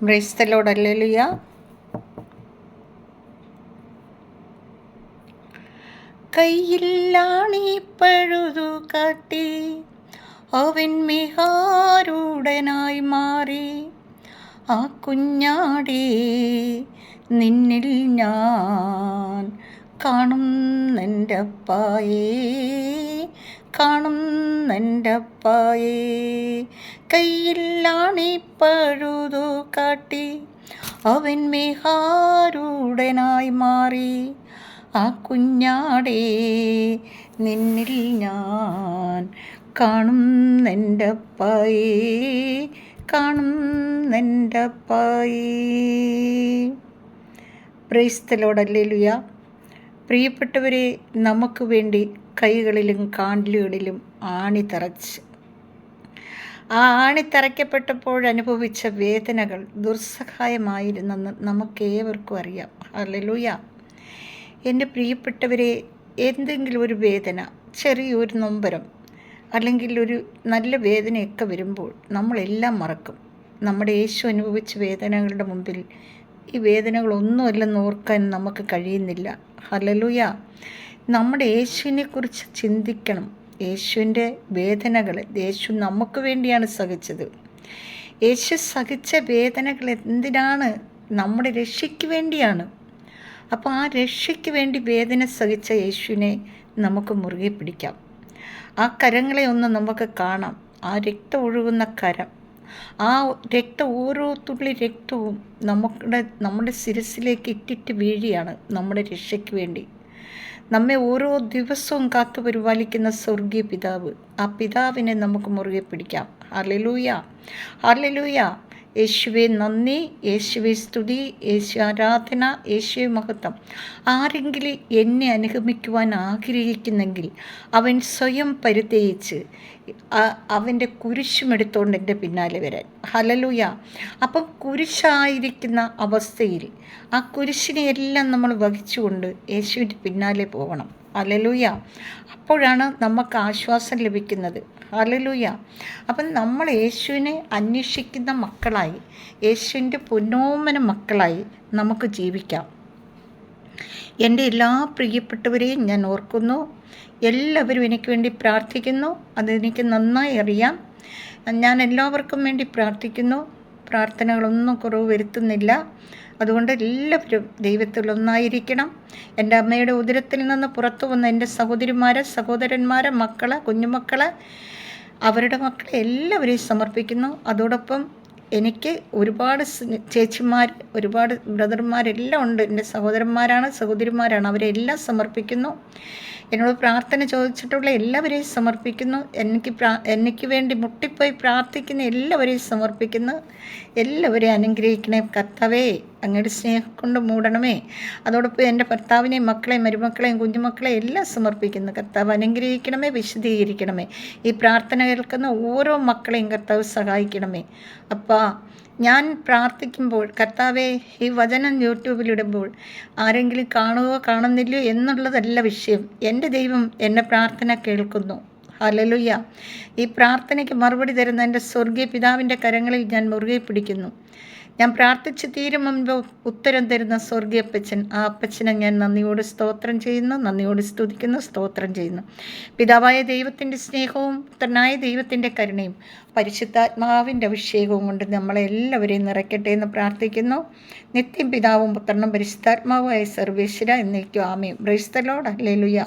Price the Lord. Hallelujah. കയ്യിലാണീ പഴുതു കാട്ടി അവൻ മിഹാരൂഢനായി മാറി. ആ കുഞ്ഞാടേ, നിന്നിൽ ഞാൻ കാണുന്നെൻ്റപ്പായേ, കാണുന്നെൻ്റപ്പായേ. കയ്യിലാണീ പഴുതു കാട്ടി അവൻ മിഹാരൂഢനായി മാറി. ആ കുഞ്ഞാടേ, നിന്നിൽ ഞാൻ കാണുന്നെൻ്റപ്പായേ, കാണുന്നെൻ്റപ്പായേ. Praise the Lord. ഹല്ലേലൂയ. പ്രിയപ്പെട്ടവരെ, നമുക്ക് വേണ്ടി കൈകളിലും കാലുകളിലും ആണി തറച്ച് ആ ആണി തറയ്ക്കപ്പെട്ടപ്പോൾ അനുഭവിച്ച വേദനകൾ ദുസ്സഹായമായിരുന്നെന്ന് നമുക്കേവർക്കും അറിയാം. ഹല്ലേലൂയ. എൻ്റെ പ്രിയപ്പെട്ടവരെ, എന്തെങ്കിലും ഒരു വേദന, ചെറിയൊരു നൊമ്പരം അല്ലെങ്കിൽ ഒരു നല്ല വേദനയൊക്കെ വരുമ്പോൾ നമ്മളെല്ലാം മറക്കും. നമ്മുടെ യേശു അനുഭവിച്ച വേദനകളുടെ മുമ്പിൽ ഈ വേദനകളൊന്നുമല്ലെന്ന് ഓർക്കാൻ നമുക്ക് കഴിയുന്നില്ല. ഹല്ലേലൂയ. നമ്മുടെ യേശുവിനെക്കുറിച്ച് ചിന്തിക്കണം. യേശുവിൻ്റെ വേദനകൾ യേശു നമുക്ക് വേണ്ടിയാണ് സഹിച്ചത്. യേശു സഹിച്ച വേദനകൾ എന്തിനാണ്? നമ്മുടെ രക്ഷയ്ക്ക് വേണ്ടിയാണ്. അപ്പോൾ ആ രക്ഷയ്ക്ക് വേണ്ടി വേദന സഹിച്ച യേശുവിനെ നമുക്ക് മുറുകെ പിടിക്കാം. ആ കരങ്ങളെ ഒന്ന് നമുക്ക് കാണാം. ആ രക്തം ഒഴുകുന്ന കരം, ആ ഓരോ തുള്ളി രക്തവും നമ്മുടെ ശിരസിലേക്ക് ഇറ്റിറ്റ് വീഴുകയാണ് നമ്മുടെ രക്ഷയ്ക്ക് വേണ്ടി. നമ്മെ ഓരോ ദിവസവും കാത്തു പരിപാലിക്കുന്ന സ്വർഗീയ പിതാവ്, ആ പിതാവിനെ നമുക്ക് മുറുകെ പിടിക്കാം. Hallelujah, hallelujah. യേശുവേ നന്ദി, യേശുവേ സ്തുതി, യേശു ആരാധന, യേശുവേ മഹത്വം. ആരെങ്കിലും എന്നെ അനുഗമിക്കുവാൻ ആഗ്രഹിക്കുന്നെങ്കിൽ അവൻ സ്വയം പരിത്യജിച്ച് അവൻ്റെ കുരിശുമെടുത്തുകൊണ്ട് എൻ്റെ പിന്നാലെ വരാൻ. ഹല്ലേലൂയ. അപ്പം കുരിശായിരിക്കുന്ന അവസ്ഥയിൽ ആ കുരിശിനെ എല്ലാം നമ്മൾ വഹിച്ചുകൊണ്ട് യേശുവിൻ്റെ പിന്നാലെ പോകണം. ഹല്ലേലൂയ. അപ്പോഴാണ് നമുക്ക് ആശ്വാസം ലഭിക്കുന്നത്. ഹല്ലേലൂയ. അപ്പം നമ്മൾ യേശുവിനെ അന്വേഷിക്കുന്ന മക്കളായി, യേശുവിൻ്റെ പൊന്നോമന മക്കളായി നമുക്ക് ജീവിക്കാം. എൻ്റെ എല്ലാ പ്രിയപ്പെട്ടവരെയും ഞാൻ ഓർക്കുന്നു. എല്ലാവരും എനിക്ക് വേണ്ടി പ്രാർത്ഥിക്കുന്നു. അതെനിക്ക് നന്നായി അറിയാം. ഞാൻ എല്ലാവർക്കും വേണ്ടി പ്രാർത്ഥിക്കുന്നു. പ്രാർത്ഥനകളൊന്നും കുറവ് വരുത്തുന്നില്ല. അതുകൊണ്ട് എല്ലാവരും ദൈവത്തിൽ ഒന്നായിരിക്കണം. എൻ്റെ അമ്മയുടെ ഉദരത്തിൽ നിന്ന് പുറത്തു വന്ന എൻ്റെ സഹോദരന്മാരെ, മക്കളെ, കുഞ്ഞുമക്കളെ, അവരുടെ മക്കളെ എല്ലാവരെയും സമർപ്പിക്കുന്നു. അതോടൊപ്പം എനിക്ക് ഒരുപാട് ചേച്ചിമാർ, ഒരുപാട് ബ്രദർമാരെല്ലാം ഉണ്ട്. എൻ്റെ സഹോദരിമാരാണ്. അവരെല്ലാം സമർപ്പിക്കുന്നു. എന്നോട് പ്രാർത്ഥന ചോദിച്ചിട്ടുള്ള എല്ലാവരെയും സമർപ്പിക്കുന്നു. എനിക്ക് വേണ്ടി മുട്ടിപ്പോയി പ്രാർത്ഥിക്കുന്ന എല്ലാവരെയും സമർപ്പിക്കുന്നു. എല്ലാവരെയും അനുഗ്രഹിക്കണേ കർത്താവേ, അങ്ങയുടെ സ്നേഹം കൊണ്ട് മൂടണമേ. അതോടൊപ്പം എൻ്റെ ഭർത്താവിനെയും മക്കളെയും മരുമക്കളെയും കുഞ്ഞുമക്കളെയും എല്ലാം സമർപ്പിക്കുന്നു. കർത്താവ് അനുഗ്രഹിക്കണമേ, വിശദീകരിക്കണമേ. ഈ പ്രാർത്ഥന കേൾക്കുന്ന ഓരോ മക്കളെയും കർത്താവ് സഹായിക്കണമേ. അപ്പാ, ഞാൻ പ്രാർത്ഥിക്കുമ്പോൾ കർത്താവെ, ഈ വചനം യൂട്യൂബിലിടുമ്പോൾ ആരെങ്കിലും കാണുന്നില്ലയോ എന്നുള്ളതല്ല വിഷയം. എൻ്റെ ദൈവം എൻ്റെ പ്രാർത്ഥന കേൾക്കുന്നു. ഹല്ലേലൂയ. ഈ പ്രാർത്ഥനയ്ക്ക് മറുപടി തരുന്ന എൻ്റെ സ്വർഗീയ പിതാവിൻ്റെ കരങ്ങളിൽ ഞാൻ മുറുകെ പിടിക്കുന്നു. ഞാൻ പ്രാർത്ഥിച്ച് തീരും മുൻപ് ഉത്തരം തരുന്ന സ്വർഗീയ അപ്പച്ചൻ, ആ അപ്പച്ചനെ ഞാൻ നന്ദിയോട് സ്തോത്രം ചെയ്യുന്നു, നന്ദിയോട് സ്തുതിക്കുന്നു, സ്തോത്രം ചെയ്യുന്നു. പിതാവായ ദൈവത്തിൻ്റെ സ്നേഹവും പുത്രനായ ദൈവത്തിൻ്റെ കരുണയും പരിശുദ്ധാത്മാവിൻ്റെ അഭിഷേകവും കൊണ്ട് നമ്മളെല്ലാവരെയും നിറയ്ക്കട്ടെ എന്ന് പ്രാർത്ഥിക്കുന്നു. നിത്യം പിതാവും പുത്രനും പരിശുദ്ധാത്മാവുമായ സർവേശ്വര എന്നേക്കും ആമേൻ. Praise the Lord. ഹല്ലേലൂയ.